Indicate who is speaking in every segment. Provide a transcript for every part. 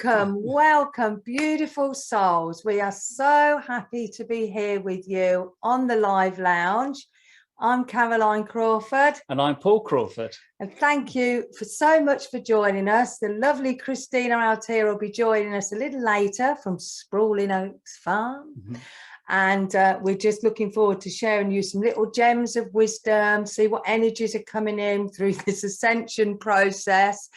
Speaker 1: welcome, beautiful souls. We are so happy to be here with you on the live lounge. I'm Caroline Crawford.
Speaker 2: And I'm Paul Crawford.
Speaker 1: And thank you so much for joining us. The lovely Christina Althaea will be joining us a little later from Sprawling Oaks Farm. And we're just looking forward to sharing you some little gems of wisdom, see what energies are coming in through this ascension process,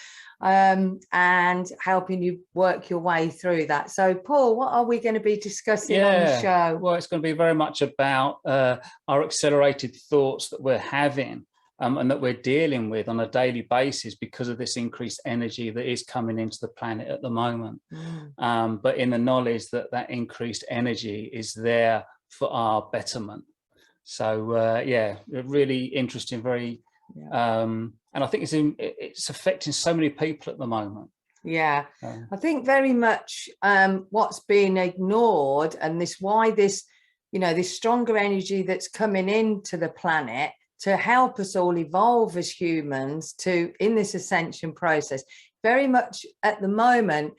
Speaker 1: and helping you work your way through that. So, Paul, what are we going to be discussing on the show?
Speaker 2: Well, it's going to be very much about our accelerated thoughts that we're having and that we're dealing with on a daily basis because of this increased energy that is coming into the planet at the moment. But in the knowledge that that increased energy is there for our betterment. So, really interesting, very... and I think it's affecting so many people at the moment. I think very much what's being ignored, and this stronger energy that's coming into the planet to help us all evolve as humans in this ascension process, very much at the moment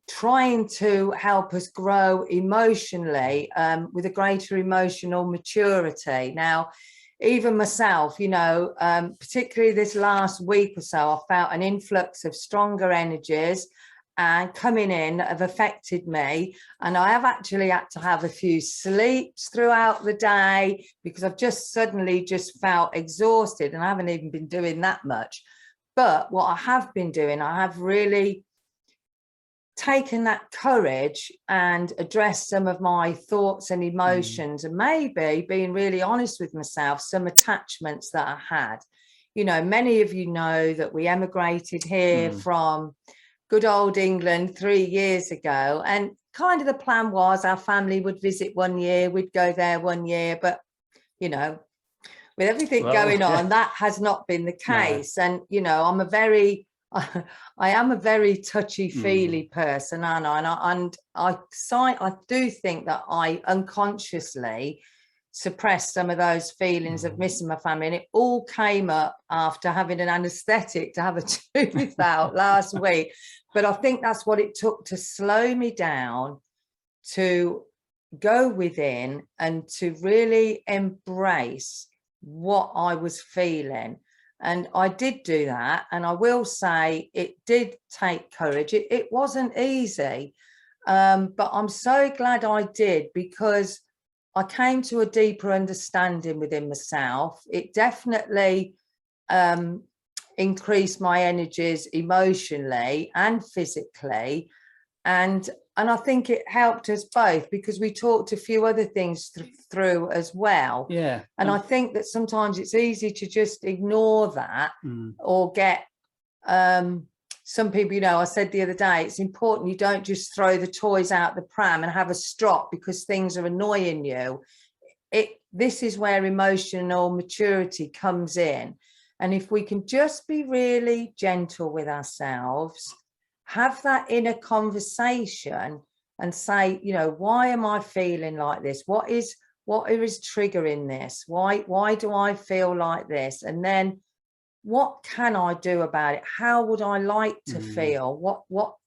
Speaker 2: trying to help us grow emotionally with a greater emotional maturity. Now, even myself, particularly this last week or so, I felt an influx of stronger energies and coming in that have affected me. And I have actually had to have a few sleeps throughout the day because I've just suddenly felt exhausted, and I haven't even been doing that much. But what I have been doing, I have really taken that courage and addressed some of my thoughts and emotions, and maybe being really honest with myself, some attachments that I had. Many of you know that we emigrated here from good old England 3 years ago, and kind of the plan was our family would visit 1 year, we'd go there 1 year, but with everything going on, that has not been the case. And I am a very touchy-feely person, aren't I? And I do think that I unconsciously suppressed some of those feelings of missing my family, and it all came up after having an anaesthetic to have a tooth out last week. But I think that's what it took to slow me down, to go within and to really embrace what I was feeling. And I did do that, and I will say it did take courage. It wasn't easy, but I'm so glad I did, because I came to a deeper understanding within myself. It definitely increased my energies emotionally and physically, and I think it helped us both, because we talked a few other things through as well. And I think that sometimes it's easy to just ignore that or get some people, I said the other day, it's important you don't just throw the toys out the pram and have a strop because things are annoying you. This is where emotional maturity comes in. And if we can just be really gentle with ourselves, have that inner conversation and say, why am I feeling like this? What is triggering this? Why do I feel like this? And then what can I do about it? How would I like to feel?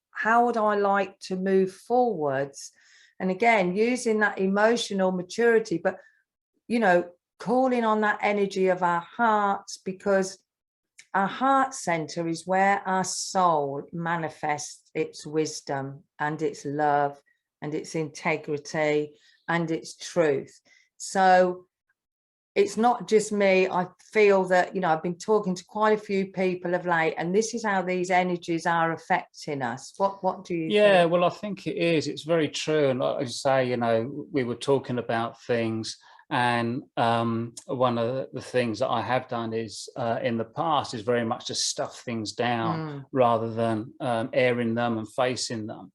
Speaker 2: How would I like to move forwards? And again, using that emotional maturity, but, calling on that energy of our hearts, because our heart center is where our soul manifests its wisdom and its love and its integrity and its truth. So it's not just me. I feel that, I've been talking to quite a few people of late, and this is how these energies are affecting us. What do you think? Well, I think it is. It's very true. And like I say, we were talking about things, and one of the things that I have done is in the past is very much to stuff things down rather than airing them and facing them.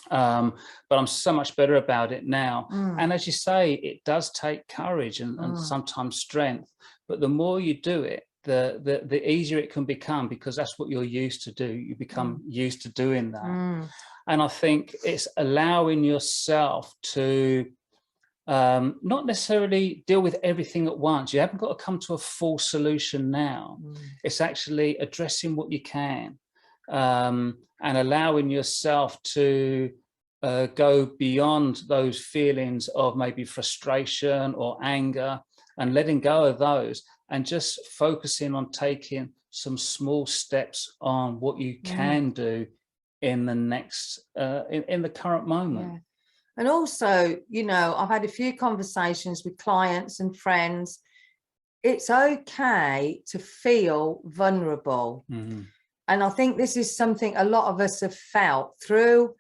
Speaker 2: But I'm so much better about it now. And as you say, it does take courage and sometimes strength, but the more you do it, the easier it can become, because that's what you're used to do. You become used to doing that. And I think it's allowing yourself to not necessarily deal with everything at once. You haven't got to come to a full solution now. It's actually addressing what you can.
Speaker 3: and allowing yourself to go beyond those feelings of maybe frustration or anger, and letting go of those, and just focusing on taking some small steps on what you can do in the next, in the current moment.
Speaker 1: Yeah. And also, you know, I've had a few conversations with clients and friends. It's okay to feel vulnerable.
Speaker 3: Mm-hmm.
Speaker 1: And I think this is something a lot of us have felt through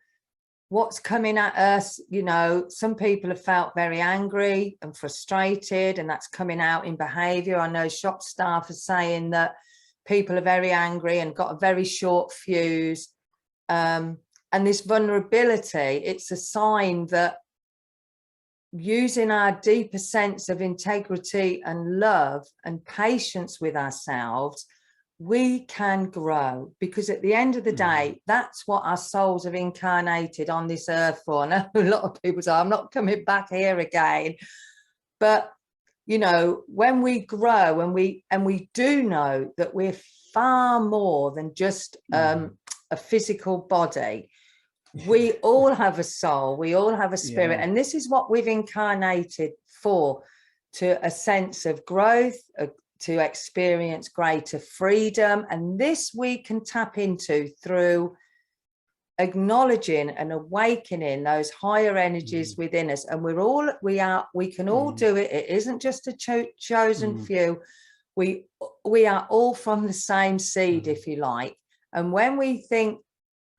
Speaker 1: what's coming at us. You know, some people have felt very angry and frustrated, and that's coming out in behaviour. I know shop staff are saying that people are very angry and got a very short fuse. And this vulnerability, it's a sign that using our deeper sense of integrity and love and patience with ourselves, we can grow. Because at the end of the day, that's what our souls have incarnated on this earth for. I know a lot of people say, I'm not coming back here again. But, you know, when we grow and we do know that we're far more than just a physical body. We all have a soul, we all have a spirit, and this is what we've incarnated for, to a sense of growth, to experience greater freedom. And this we can tap into through acknowledging and awakening those higher energies within us. And we can all do it. It isn't just a chosen few. We are all from the same seed, if you like. And when we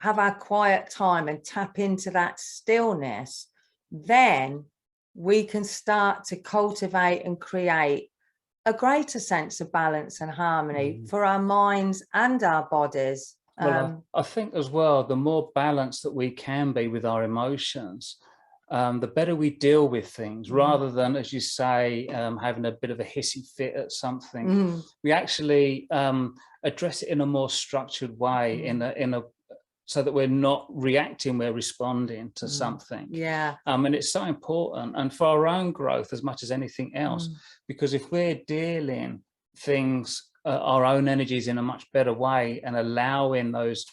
Speaker 1: have our quiet time and tap into that stillness, then we can start to cultivate and create a greater sense of balance and harmony for our minds and our bodies.
Speaker 3: Well, I think as well, the more balanced that we can be with our emotions, the better we deal with things, rather than, as you say, having a bit of a hissy fit at something. We actually address it in a more structured way, so that we're not reacting, we're responding to something.
Speaker 1: Yeah.
Speaker 3: And it's so important, and for our own growth as much as anything else, because if we're dealing things, our own energies in a much better way, and allowing those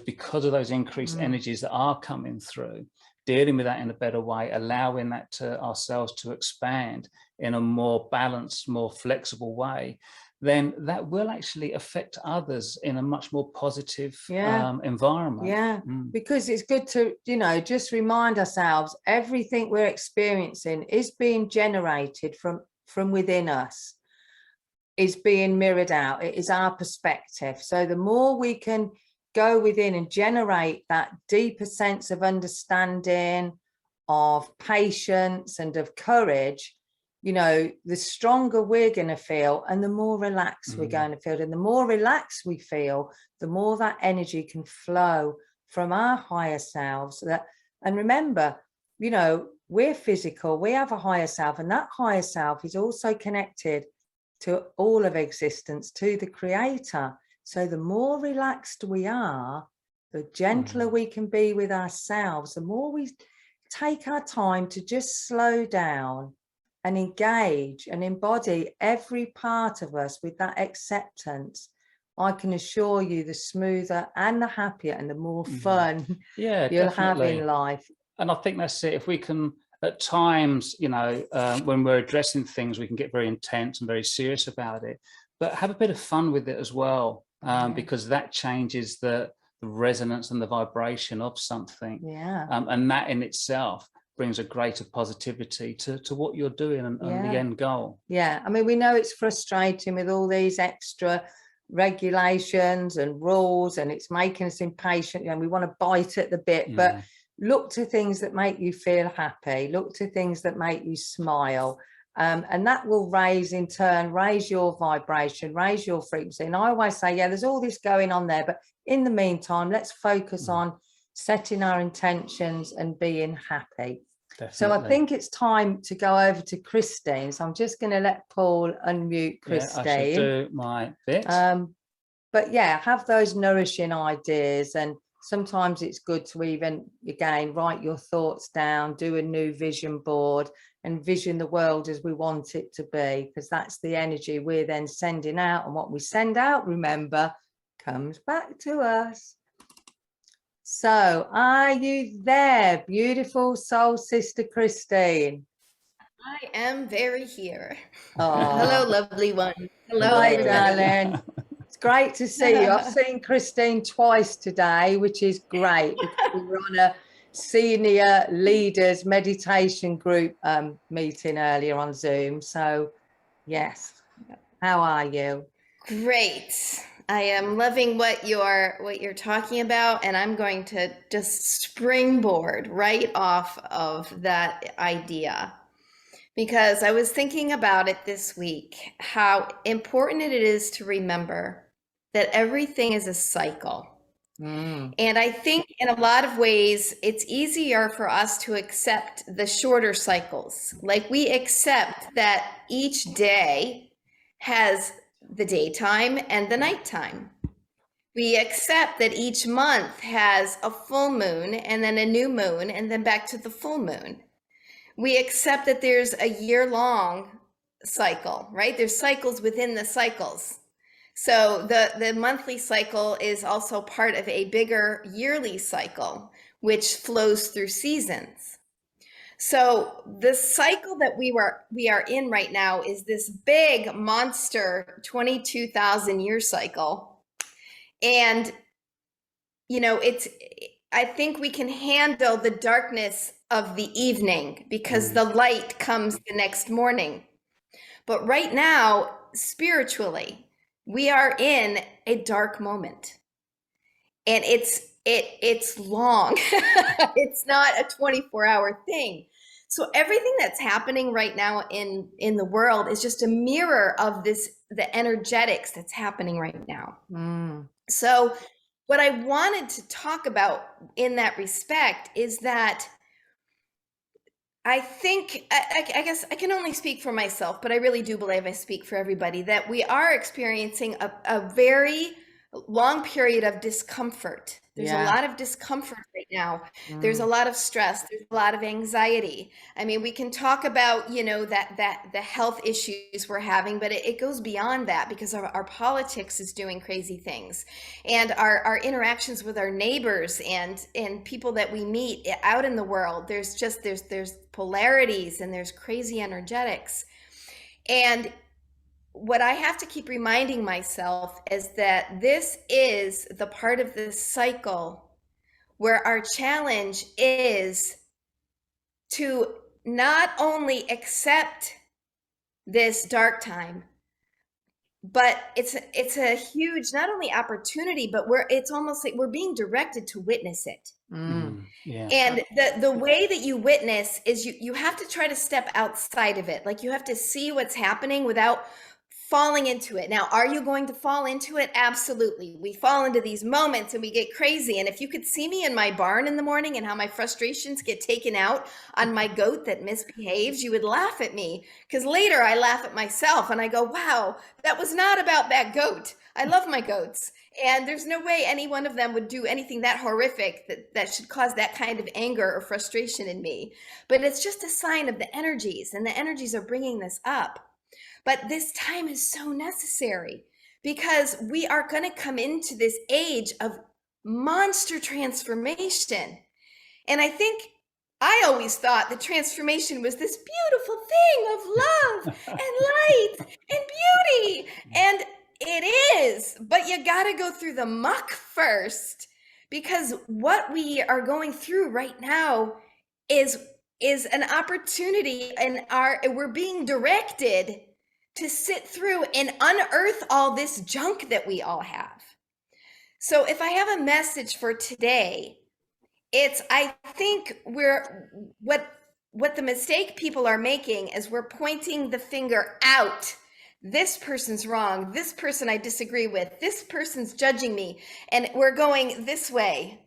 Speaker 3: because of those increased energies that are coming through, dealing with that in a better way, allowing that to ourselves to expand in a more balanced, more flexible way, then that will actually affect others in a much more positive environment.
Speaker 1: Yeah, because it's good to, you know, just remind ourselves everything we're experiencing is being generated from within us, is being mirrored out. It is our perspective. So the more we can go within and generate that deeper sense of understanding, of patience and of courage, you know, the stronger we're going to feel, and the more relaxed we're going to feel. And the more relaxed we feel, the more that energy can flow from our higher selves. And remember, you know, we're physical, we have a higher self, and that higher self is also connected to all of existence, to the creator. So the more relaxed we are, the gentler we can be with ourselves, the more we take our time to just slow down and engage and embody every part of us with that acceptance. I can assure you, the smoother and the happier and the more fun you'll have in life.
Speaker 3: And I think that's it. If we can, at times, you know, when we're addressing things, we can get very intense and very serious about it, but have a bit of fun with it as well, because that changes the resonance and the vibration of something. And that in itself brings a greater positivity to what you're doing and the end goal.
Speaker 1: I mean, we know it's frustrating with all these extra regulations and rules, and it's making us impatient, and we want to bite at the bit. But look to things that make you feel happy, look to things that make you smile, and that will raise your vibration, raise your frequency. And I always say, there's all this going on there, but in the meantime, let's focus on setting our intentions and being happy.
Speaker 3: Definitely.
Speaker 1: So I think it's time to go over to Christine. So I'm just going to let Paul unmute Christine.
Speaker 3: I should do my bit.
Speaker 1: But have those nourishing ideas. And sometimes it's good to even, again, write your thoughts down, do a new vision board, and vision the world as we want it to be, because that's the energy we're then sending out. And what we send out, remember, comes back to us. So, are you there, beautiful soul sister Christine?
Speaker 4: I am very here.
Speaker 1: Oh.
Speaker 4: Hello, lovely one. Hello,
Speaker 1: Hi,
Speaker 4: everybody.
Speaker 1: darling. It's great to see you. I've seen Christine twice today, which is great because we were on a senior leaders meditation group meeting earlier on Zoom. So, yes. How are you?
Speaker 4: Great. I am loving what you're talking about, and I'm going to just springboard right off of that idea, because I was thinking about it this week, how important it is to remember that everything is a cycle. And I think in a lot of ways, it's easier for us to accept the shorter cycles. Like we accept that each day has the daytime and the nighttime. We accept that each month has a full moon and then a new moon and then back to the full moon. We accept that there's a year-long cycle, right? There's cycles within the cycles. So the monthly cycle is also part of a bigger yearly cycle, which flows through seasons. So the cycle that we are in right now is this big monster 22,000 year cycle. And, you know, I think we can handle the darkness of the evening because the light comes the next morning. But right now, spiritually, we are in a dark moment, and it's long. It's not a 24-hour thing. So everything that's happening right now in the world is just a mirror of the energetics that's happening right now. So what I wanted to talk about in that respect is that I think, I guess I can only speak for myself, but I really do believe I speak for everybody, that we are experiencing a very long period of discomfort. There's a lot of discomfort right now. There's a lot of stress. There's a lot of anxiety. I mean, we can talk about, you know, that the health issues we're having, but it goes beyond that because our politics is doing crazy things, and our interactions with our neighbors and people that we meet out in the world. There's polarities and there's crazy energetics. And what I have to keep reminding myself is that this is the part of this cycle where our challenge is to not only accept this dark time, but it's a huge, not only opportunity, but it's almost like we're being directed to witness it.
Speaker 3: Yeah.
Speaker 4: And the way that you witness is you have to try to step outside of it. Like you have to see what's happening without falling into it. Now, are you going to fall into it? Absolutely. We fall into these moments and we get crazy. And if you could see me in my barn in the morning and how my frustrations get taken out on my goat that misbehaves, you would laugh at me. Because later I laugh at myself and I go, wow, that was not about that goat. I love my goats. And there's no way any one of them would do anything that horrific that should cause that kind of anger or frustration in me. But it's just a sign of the energies, and the energies are bringing this up. But this time is so necessary because we are going to come into this age of monster transformation. And I think I always thought the transformation was this beautiful thing of love and light and beauty. And it is, but you got to go through the muck first, because what we are going through right now is an opportunity, and we're being directed to sit through and unearth all this junk that we all have. So if I have a message for today, I think what the mistake people are making is we're pointing the finger out. This person's wrong. This person I disagree with. This person's judging me. And we're going this way.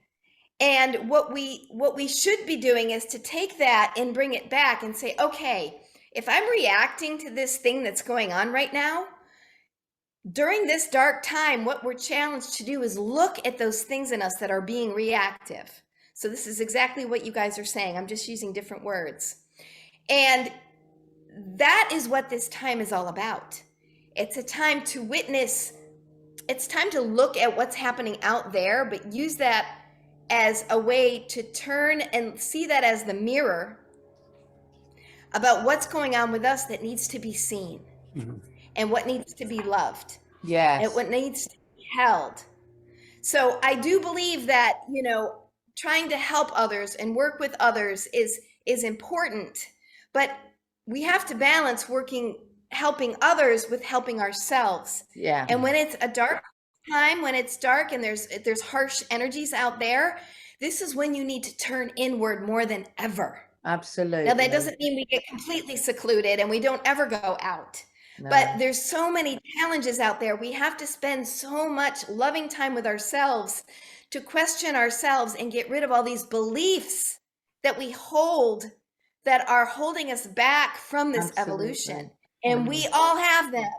Speaker 4: And what we should be doing is to take that and bring it back and say, okay, if I'm reacting to this thing that's going on right now, during this dark time, what we're challenged to do is look at those things in us that are being reactive. So this is exactly what you guys are saying. I'm just using different words. And that is what this time is all about. It's a time to witness. It's time to look at what's happening out there, but use that as a way to turn and see that as the mirror about what's going on with us that needs to be seen, and what needs to be loved, and what needs to be held. So I do believe that, you know, trying to help others and work with others is important, but we have to balance helping others with helping ourselves. And when it's a dark time, when it's dark and there's harsh energies out there, this is when you need to turn inward more than ever.
Speaker 2: Absolutely.
Speaker 4: Now, that doesn't mean we get completely secluded and we don't ever go out. No. But there's so many challenges out there. We have to spend so much loving time with ourselves to question ourselves and get rid of all these beliefs that we hold that are holding us back from this evolution. And we all have them.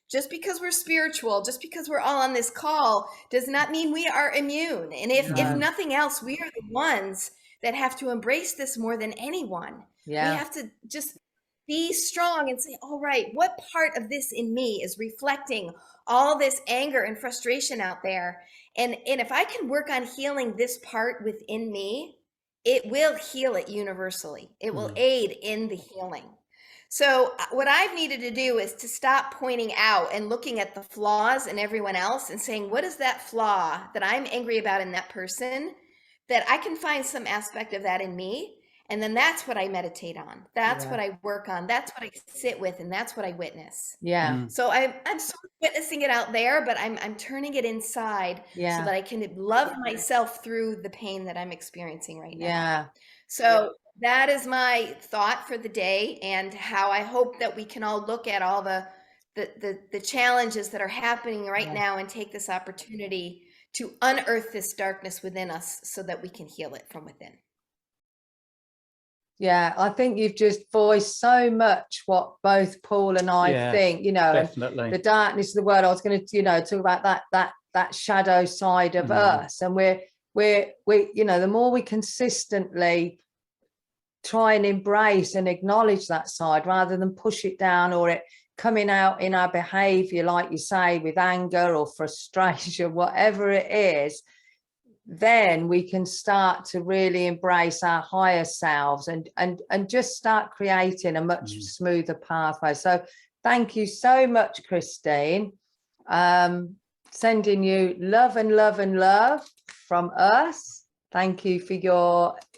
Speaker 4: Just because we're spiritual, just because we're all on this call, does not mean we are immune. And if nothing else, we are the ones that have to embrace this more than anyone. We have to just be strong and say, all right, what part of this in me is reflecting all this anger and frustration out there? And if I can work on healing this part within me, it will heal it universally. It will aid in the healing. So what I've needed to do is to stop pointing out and looking at the flaws in everyone else and saying, what is that flaw that I'm angry about in that person, that I can find some aspect of that in me? And then that's what I meditate on. That's what I work on. That's what I sit with. And that's what I witness. So I'm sort of witnessing it out there, but I'm turning it inside so that I can love myself through the pain that I'm experiencing right now. So that is my thought for the day, and how I hope that we can all look at all the challenges that are happening right now and take this opportunity to unearth this darkness within us so that we can heal it from within.
Speaker 2: Yeah, I think you've just voiced so much what both Paul and I think, you know, definitely. The darkness of the world. I was going to, you know, talk about that shadow side of us, and we're, you know, the more we consistently try and embrace and acknowledge that side rather than push it down, or it coming out in our behavior, like you say, with anger or frustration, whatever it is, then we can start to really embrace our higher selves and just start creating a much smoother pathway. So thank you so much, Christine. Sending you love and love and love from us. Thank you for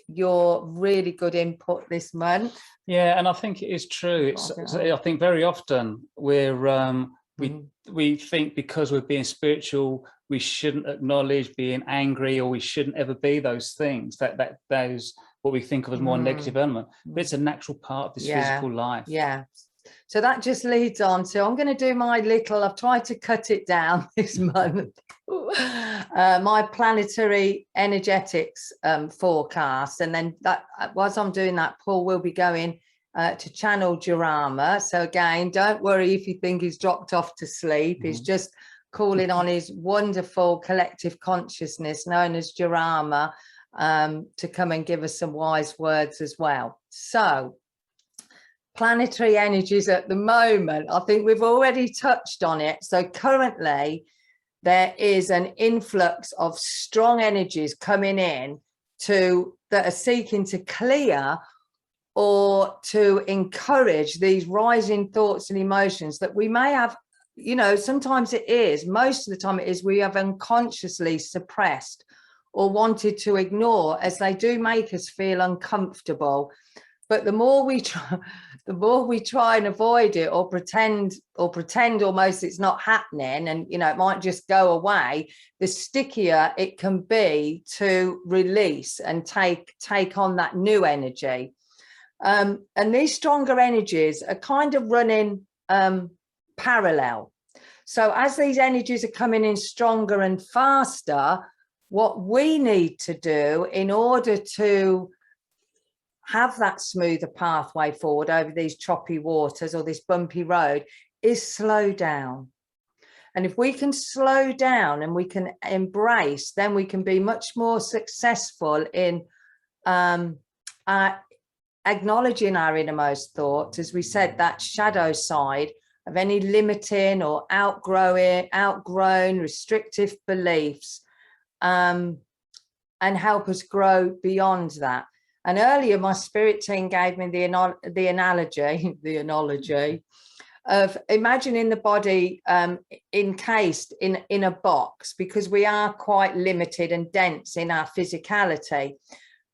Speaker 2: your really good input this month.
Speaker 3: Yeah, and I think it is true. I think very often we're we think because we're being spiritual, we shouldn't acknowledge being angry, or we shouldn't ever be those things. Those what we think of as more negative element, but it's a natural part of this physical life.
Speaker 2: Yeah. So that just leads on to, I'm going to do my little, I've tried to cut it down this month, my planetary energetics forecast. And then whilst I'm doing that, Paul will be going to channel Jarama. So again, don't worry if you think he's dropped off to sleep. He's just calling on his wonderful collective consciousness known as Jarama to come and give us some wise words as well. So planetary energies at the moment, I think we've already touched on it. So currently there is an influx of strong energies coming in that are seeking to clear or to encourage these rising thoughts and emotions that we may have, you know, sometimes it is, most of the time it is, we have unconsciously suppressed or wanted to ignore, as they do make us feel uncomfortable. But the more we try and avoid it, or pretend almost it's not happening, and you know it might just go away, the stickier it can be to release and take on that new energy. And these stronger energies are kind of running parallel. So as these energies are coming in stronger and faster, what we need to do in order to have that smoother pathway forward over these choppy waters or this bumpy road is slow down. And if we can slow down and we can embrace, then we can be much more successful in acknowledging our innermost thoughts, as we said, that shadow side of any limiting or outgrown restrictive beliefs,
Speaker 1: and help us grow beyond that. And earlier, my spirit team gave me the analogy of imagining the body encased in a box, because we are quite limited and dense in our physicality.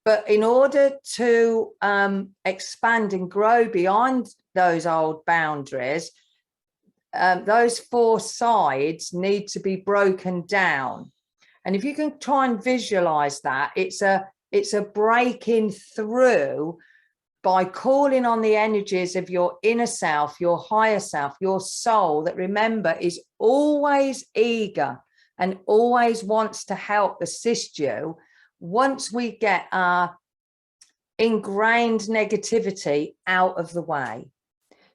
Speaker 1: But in order to expand and grow beyond those old boundaries, those four sides need to be broken down. And if you can try and visualize that, it's a breaking through by calling on the energies of your inner self, your higher self, your soul, that, remember, is always eager and always wants to help assist you. Once we get our ingrained negativity out of the way.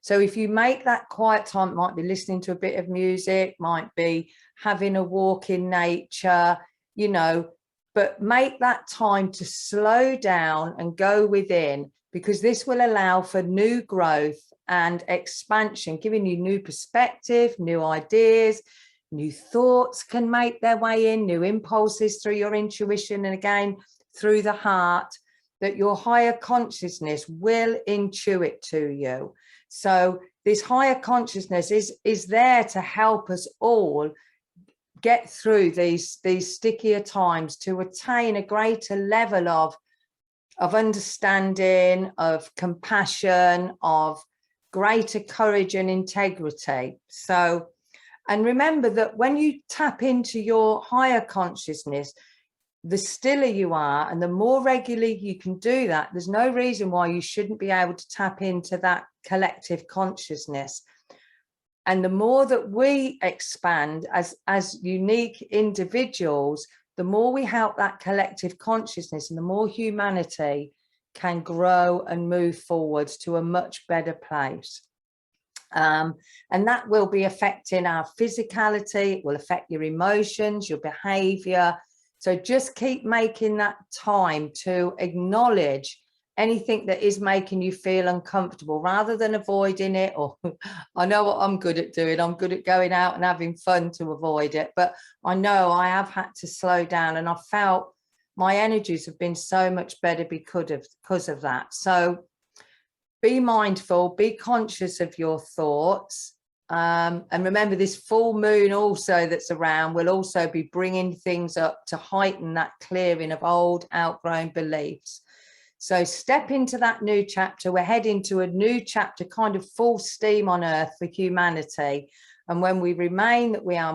Speaker 1: So if you make that quiet time, it might be listening to a bit of music, might be having a walk in nature, you know, but make that time to slow down and go within, because this will allow for new growth and expansion, giving you new perspective, new ideas, new thoughts can make their way in, new impulses through your intuition, and again, through the heart, that your higher consciousness will intuit to you. So this higher consciousness is there to help us all get through these stickier times, to attain a greater level of understanding, of compassion, of greater courage and integrity. So, and remember that when you tap into your higher consciousness, the stiller you are and the more regularly you can do that, there's no reason why you shouldn't be able to tap into that collective consciousness. And the more that we expand as unique individuals, the more we help that collective consciousness, and the more humanity can grow and move forwards to a much better place. And that will be affecting our physicality, it will affect your emotions, your behavior. So just keep making that time to acknowledge anything that is making you feel uncomfortable, rather than avoiding it. Or I know what I'm good at doing. I'm good at going out and having fun to avoid it. But I know I have had to slow down, and I felt my energies have been so much better because of that. So be mindful, be conscious of your thoughts. And remember, this full moon also that's around will also be bringing things up to heighten that clearing of old outgrown beliefs. So step into that new chapter. We're heading to a new chapter, kind of full steam on earth for humanity. And when we remain that we are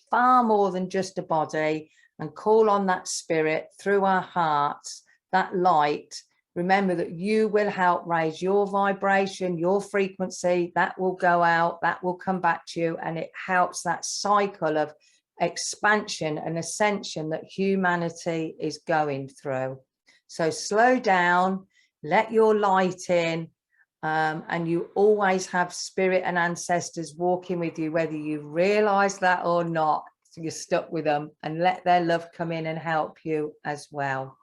Speaker 1: far more than just a body, and call on that spirit through our hearts, that light, remember that you will help raise your vibration, your frequency. That will go out, that will come back to you, and it helps that cycle of expansion and ascension that humanity is going through. So slow down, let your light in, and you always have spirit and ancestors walking with you, whether you realize that or not. So you're stuck with them, and let their love come in and help you as well.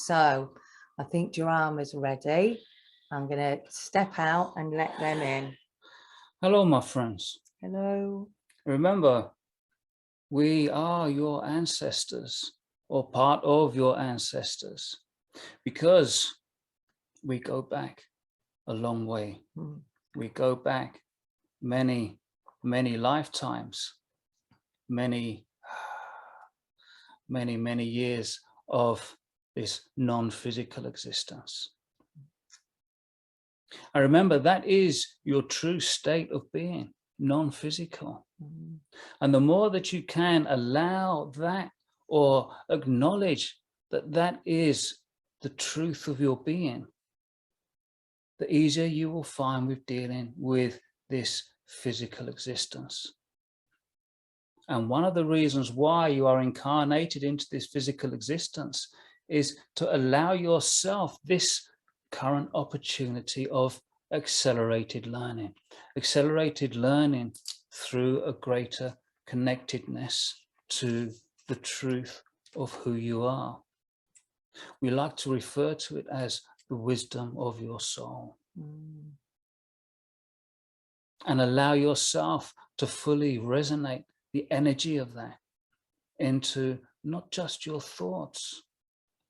Speaker 1: So I think Jorama's ready. I'm going to step out and let them in.
Speaker 3: Hello, my friends.
Speaker 1: Hello.
Speaker 3: Remember, we are your ancestors, or part of your ancestors, because we go back a long way. We go back many, many lifetimes, many years of this non-physical existence. I remember that is your true state of being, non-physical. And the more that you can allow that, or acknowledge that that is the truth of your being, the easier you will find with dealing with this physical existence. And one of the reasons why you are incarnated into this physical existence is to allow yourself this current opportunity of accelerated learning through a greater connectedness to the truth of who you are. We like to refer to it as the wisdom of your soul. And allow yourself to fully resonate the energy of that into not just your thoughts,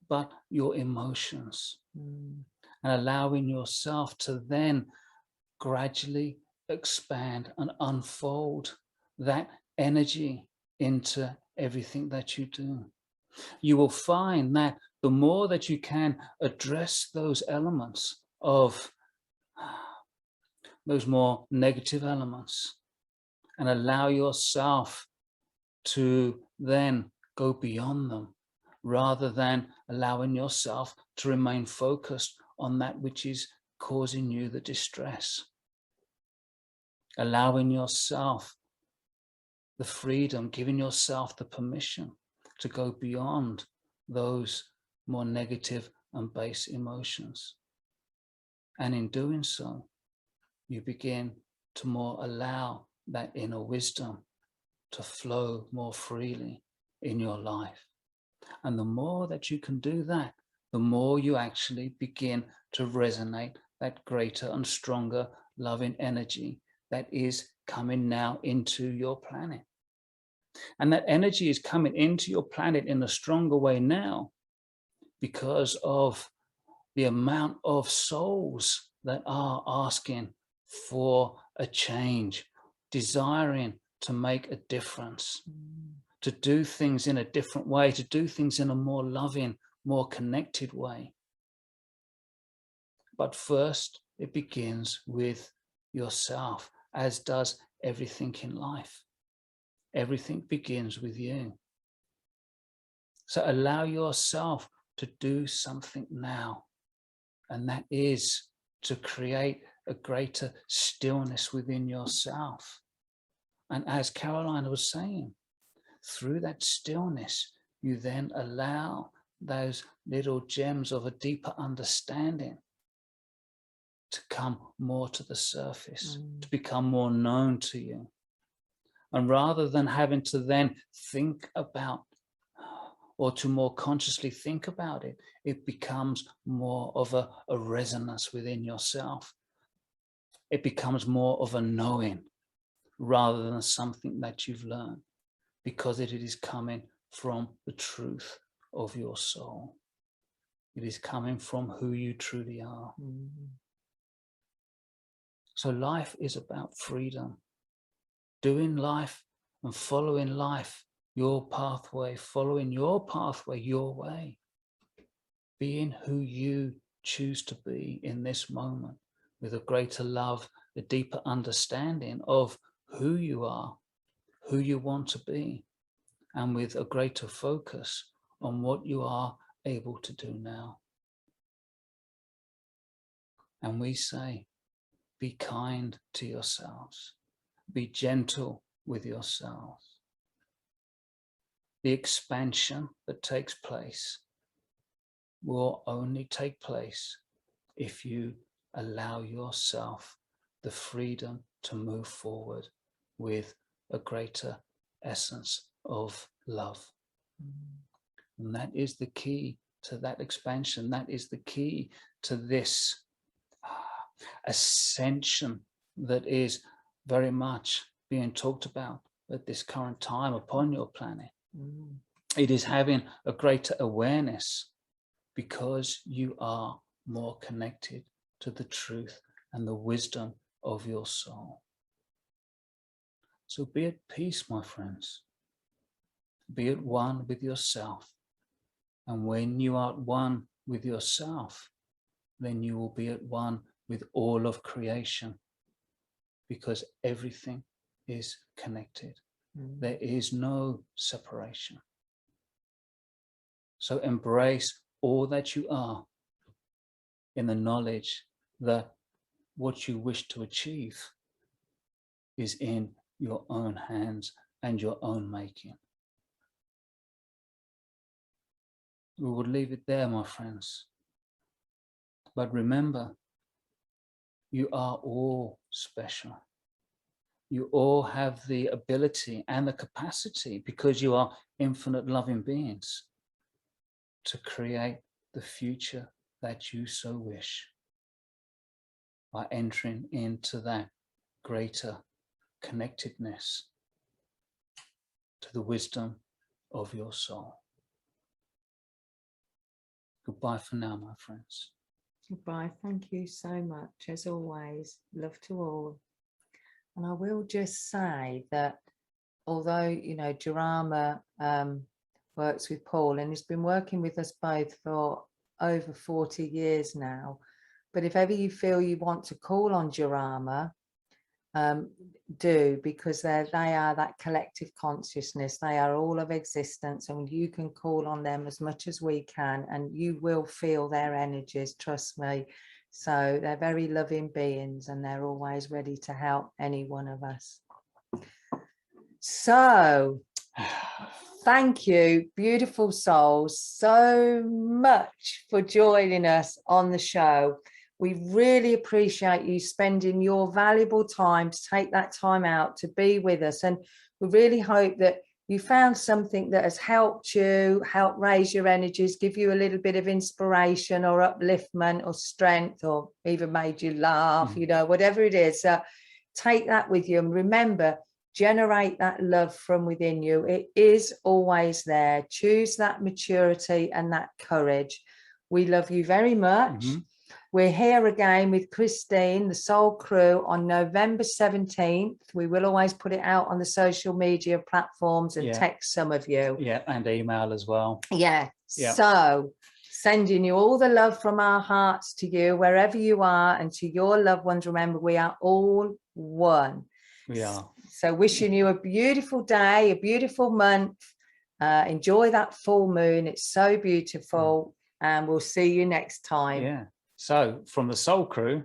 Speaker 3: but your emotions, and allowing yourself to then gradually expand and unfold that energy into everything that you do. You will find that the more that you can address those elements of those more negative elements and allow yourself to then go beyond them, rather than allowing yourself to remain focused on that which is causing you the distress. Allowing yourself the freedom, giving yourself the permission to go beyond those more negative and base emotions. And in doing so, you begin to more allow that inner wisdom to flow more freely in your life. And the more that you can do that, the more you actually begin to resonate that greater and stronger loving energy that is coming now into your planet. And that energy is coming into your planet in a stronger way now because of the amount of souls that are asking for a change, desiring to make a difference, to do things in a different way, to do things in a more loving, more connected way. But first, it begins with yourself, as does everything in life. Everything begins with you. So allow yourself to do something now, and that is to create a greater stillness within yourself. And as Caroline was saying, through that stillness, you then allow those little gems of a deeper understanding to come more to the surface, to become more known to you. And rather than having to then think about, or to more consciously think about it, it becomes more of a resonance within yourself. It becomes more of a knowing rather than something that you've learned, because it is coming from the truth of your soul. It is coming from who you truly are. So life is about freedom. Doing life and following life, your pathway, following your pathway, your way. Being who you choose to be in this moment, with a greater love, a deeper understanding of who you are, who you want to be, and with a greater focus on what you are able to do now. And we say, be kind to yourselves. Be gentle with yourselves. The expansion that takes place will only take place if you allow yourself the freedom to move forward with a greater essence of love. And that is the key to that expansion. That is the key to this ascension that is very much being talked about at this current time upon your planet. It is having a greater awareness because you are more connected to the truth and the wisdom of your soul. So be at peace, my friends. Be at one with yourself. And when you are at one with yourself, then you will be at one with all of creation, because everything is connected. There is no separation. So embrace all that you are in the knowledge that what you wish to achieve is in your own hands and your own making. We would leave it there, my friends. But remember, you are all special. You all have the ability and the capacity, because you are infinite loving beings, to create the future that you so wish by entering into that greater connectedness to the wisdom of your soul. Goodbye for now, my friends.
Speaker 1: Goodbye. Thank you so much, as always. Love to all. And I will just say that although, you know, Jarama works with Paul and he's been working with us both for over 40 years now, but if ever you feel you want to call on Jarama, do, because they are that collective consciousness. They are all of existence, and you can call on them as much as we can, and you will feel their energies, trust me. So they're very loving beings, and they're always ready to help any one of us. So thank you, beautiful souls, so much for joining us on the show. We really appreciate you spending your valuable time to take that time out to be with us. And we really hope that you found something that has helped you, help raise your energies, give you a little bit of inspiration or upliftment or strength, or even made you laugh, you know, whatever it is. Take that with you, and remember, generate that love from within you. It is always there. Choose that maturity and that courage. We love you very much. We're here again with Christine, the Soul Crew, on November 17th. We will always put it out on the social media platforms and text some of you.
Speaker 3: Yeah, and email as well.
Speaker 1: Yeah. So sending you all the love from our hearts to you, wherever you are, and to your loved ones. Remember, we are all one.
Speaker 3: We are.
Speaker 1: So wishing you a beautiful day, a beautiful month. Enjoy that full moon. It's so beautiful. And we'll see you next time.
Speaker 3: Yeah. So from the Soul Crew,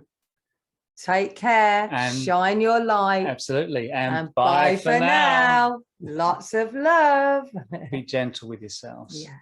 Speaker 1: take care and shine your light.
Speaker 3: Absolutely. And
Speaker 1: bye for now. Lots of love.
Speaker 3: Be gentle with yourselves.
Speaker 1: Yeah.